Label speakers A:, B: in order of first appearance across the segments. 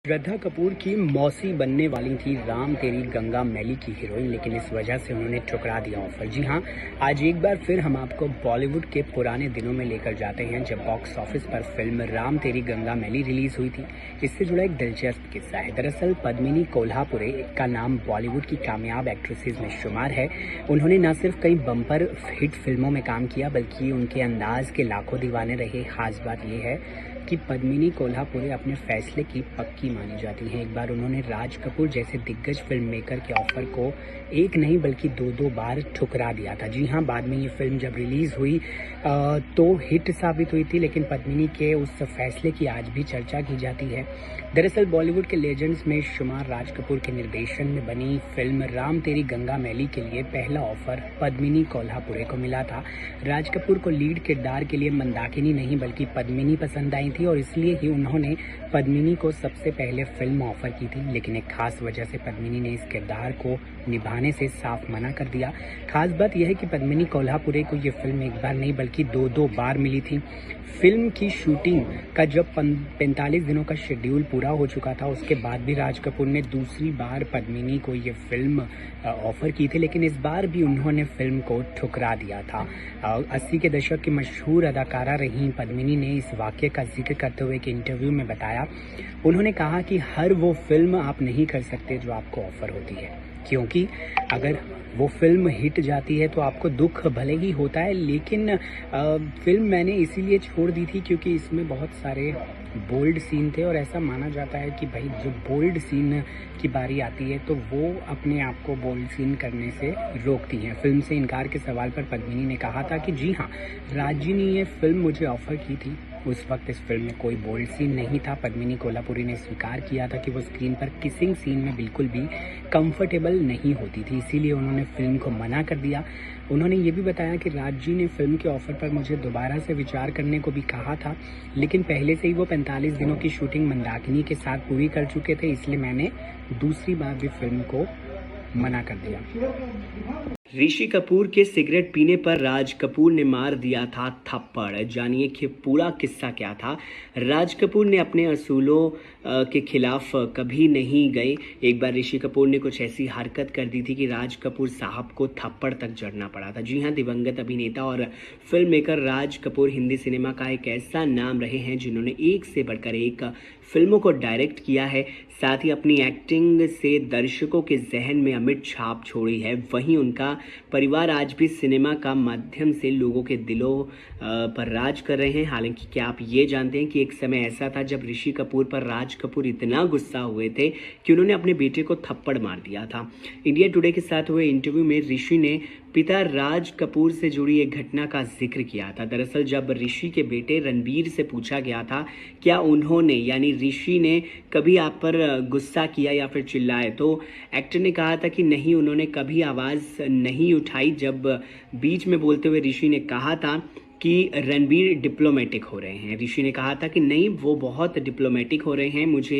A: श्रद्धा कपूर की मौसी बनने वाली थी राम तेरी गंगा मैली की हीरोइन, लेकिन इस वजह से उन्होंने ठुकरा दिया ऑफर। जी हाँ, आज एक बार फिर हम आपको बॉलीवुड के पुराने दिनों में लेकर जाते हैं जब बॉक्स ऑफिस पर फिल्म राम तेरी गंगा मैली रिलीज हुई थी। इससे जुड़ा एक दिलचस्प किस्सा है। दरअसल पद्मिनी कोल्हापुरे का नाम बॉलीवुड की कामयाब एक्ट्रेसेस में शुमार है। उन्होंने न सिर्फ कई बम्पर हिट फिल्मों में काम किया बल्कि उनके अंदाज के लाखों दीवाने रहे। खास बात यह है कि पद्मिनी कोल्हापुरे अपने फैसले की पक्की मानी जाती हैं। एक बार उन्होंने राज कपूर जैसे दिग्गज फिल्म मेकर के ऑफर को एक नहीं बल्कि दो बार ठुकरा दिया था। जी हाँ, बाद में ये फिल्म जब रिलीज हुई तो हिट साबित हुई थी, लेकिन पद्मिनी के उस फैसले की आज भी चर्चा की जाती है। दरअसल बॉलीवुड के लेजेंड्स में शुमार राज कपूर के निर्देशन में बनी फिल्म राम तेरी गंगा मैली के लिए पहला ऑफर पद्मिनी कोल्हापुरे को मिला था। राज कपूर को लीड किरदार के लिए मंदाकिनी नहीं बल्कि पद्मिनी पसंद आई थी और इसलिए ही उन्होंने पद्मिनी को सबसे पहले फिल्म ऑफर की थी, लेकिन एक खास वजह से पद्मिनी ने इस किरदार को निभाने से साफ मना कर दिया। खास बात यह है कि पद्मिनी कोल्हापुरे को ये फिल्म एक बार नहीं बल्कि दो बार मिली थी। फिल्म की शूटिंग का जब 45 दिनों का शेड्यूल पूरा हो चुका था, उसके बाद भी राज कपूर ने दूसरी बार पद्मिनी को ये फिल्म ऑफर की थी, लेकिन इस बार भी उन्होंने फिल्म को ठुकरा दिया था। 80 के दशक की मशहूर अदाकारा रही पद्मिनी ने इस वाक़ये का जिक्र करते हुए एक इंटरव्यू में बताया। उन्होंने कहा कि हर वो फिल्म आप नहीं कर सकते जो आपको ऑफर होती है, क्योंकि अगर वो फिल्म हिट जाती है तो आपको दुख भले ही होता है, लेकिन फिल्म मैंने इसीलिए छोड़ दी थी क्योंकि इसमें बहुत सारे बोल्ड सीन थे और ऐसा माना जाता है कि भाई जब बोल्ड सीन की बारी आती है तो वो अपने आप को बोल्ड सीन करने से रोकती हैं। फिल्म से इनकार के सवाल पर पद्मिनी ने कहा था कि जी हाँ, राजी ने ये फिल्म मुझे ऑफर की थी, उस वक्त इस फिल्म में कोई बोल्ड सीन नहीं था। पद्मिनी कोल्हापुरी ने स्वीकार किया था कि वो स्क्रीन पर किसिंग सीन में बिल्कुल भी कंफर्टेबल नहीं होती थी, इसीलिए उन्होंने फिल्म को मना कर दिया। उन्होंने ये भी बताया कि राज जी ने फिल्म के ऑफर पर मुझे दोबारा से विचार करने को भी कहा था, लेकिन पहले से ही वो 45 दिनों की शूटिंग मंदाकिनी के साथ पूरी कर चुके थे, इसलिए मैंने दूसरी बार भी फिल्म को मना कर दिया। ऋषि कपूर के सिगरेट पीने पर राज कपूर ने मार दिया था थप्पड़। जानिए कि पूरा किस्सा क्या था। राज कपूर ने अपने असूलों के खिलाफ कभी नहीं गए। एक बार ऋषि कपूर ने कुछ ऐसी हरकत कर दी थी कि राज कपूर साहब को थप्पड़ तक जड़ना पड़ा था। जी हाँ, दिवंगत अभिनेता और film maker Raj Kapoor Hindi cinema का एक ऐसा नाम रहे हैं जिन्होंने एक से बढ़कर एक फिल्मों को डायरेक्ट किया है, साथ ही अपनी एक्टिंग से दर्शकों के जहन में अमिट छाप छोड़ी है। वहीं उनका परिवार आज भी सिनेमा का माध्यम से लोगों के दिलों पर राज कर रहे हैं। हालांकि क्या आप ये जानते हैं कि एक समय ऐसा था जब ऋषि कपूर पर राज कपूर इतना गुस्सा हुए थे कि उन्होंने अपने बेटे को थप्पड़ मार दिया था। इंडिया टुडे के साथ हुए इंटरव्यू में ऋषि ने पिता राज कपूर से जुड़ी एक घटना का जिक्र किया था। दरअसल जब ऋषि के बेटे रणबीर से पूछा गया था क्या उन्होंने यानी ऋषि ने कभी आप पर गुस्सा किया या फिर चिल्लाए, तो एक्टर ने कहा था कि नहीं, उन्होंने कभी आवाज़ नहीं उठाई। जब बीच में बोलते हुए ऋषि ने कहा था कि रणबीर डिप्लोमेटिक हो रहे हैं, ऋषि ने कहा था कि नहीं, वो बहुत डिप्लोमेटिक हो रहे हैं। मुझे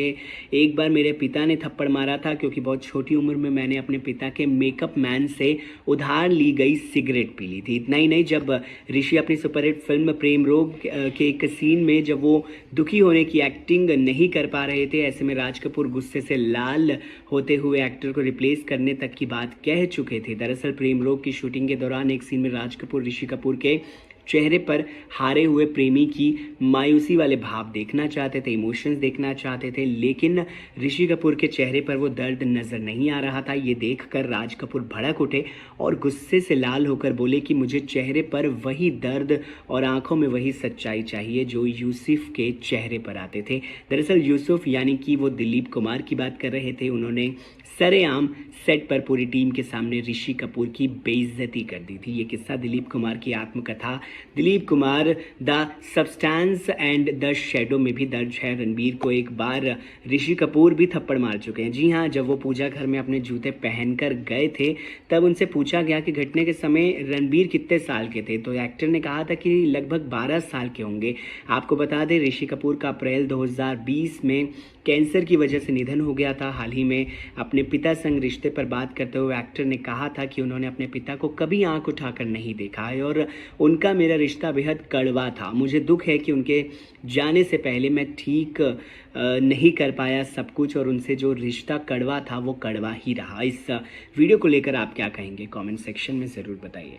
A: एक बार मेरे पिता ने थप्पड़ मारा था क्योंकि बहुत छोटी उम्र में मैंने अपने पिता के मेकअप मैन से उधार ली गई सिगरेट पी ली थी। इतना ही नहीं, जब ऋषि अपनी सुपरहिट फिल्म प्रेम रोग के एक सीन में जब वो दुखी होने की एक्टिंग नहीं कर पा रहे थे, ऐसे में राज कपूर गुस्से से लाल होते हुए एक्टर को रिप्लेस करने तक की बात कह चुके थे। दरअसल प्रेम रोग की शूटिंग के दौरान एक सीन में राज कपूर ऋषि कपूर के चेहरे पर हारे हुए प्रेमी की मायूसी वाले भाव देखना चाहते थे, इमोशंस देखना चाहते थे, लेकिन ऋषि कपूर के चेहरे पर वो दर्द नजर नहीं आ रहा था। ये देखकर राज कपूर भड़क उठे और गुस्से से लाल होकर बोले कि मुझे चेहरे पर वही दर्द और आंखों में वही सच्चाई चाहिए जो यूसुफ के चेहरे पर आते थे। दरअसल यूसुफ यानी कि वो दिलीप कुमार की बात कर रहे थे। उन्होंने सरेआम सेट पर पूरी टीम के सामने ऋषि कपूर की बेइज्जती कर दी थी। ये किस्सा दिलीप कुमार की आत्मकथा Dilip Kumar the substance and the shadow में भी दर्ज है। रणबीर को एक बार ऋषि कपूर भी थप्पड़ मार चुके हैं। जी हाँ, जब वो पूजा घर में अपने जूते पहनकर गए थे तब उनसे पूछा गया कि घटने के समय रणबीर कितने साल के थे, तो एक्टर ने कहा था कि लगभग 12 साल के होंगे। आपको बता दें, ऋषि कपूर का अप्रैल 2020 में कैंसर की वजह से निधन हो गया था। हाल ही में अपने पिता संग रिश्ते पर बात करते हुए एक्टर ने कहा था कि उन्होंने अपने पिता को कभी आंख उठाकर नहीं देखा है और उनका मेरा रिश्ता बेहद कड़वा था। मुझे दुख है कि उनके जाने से पहले मैं ठीक नहीं कर पाया सब कुछ और उनसे जो रिश्ता कड़वा था वो कड़वा ही रहा। इस वीडियो को लेकर आप क्या कहेंगे, कमेंट सेक्शन में ज़रूर बताइए।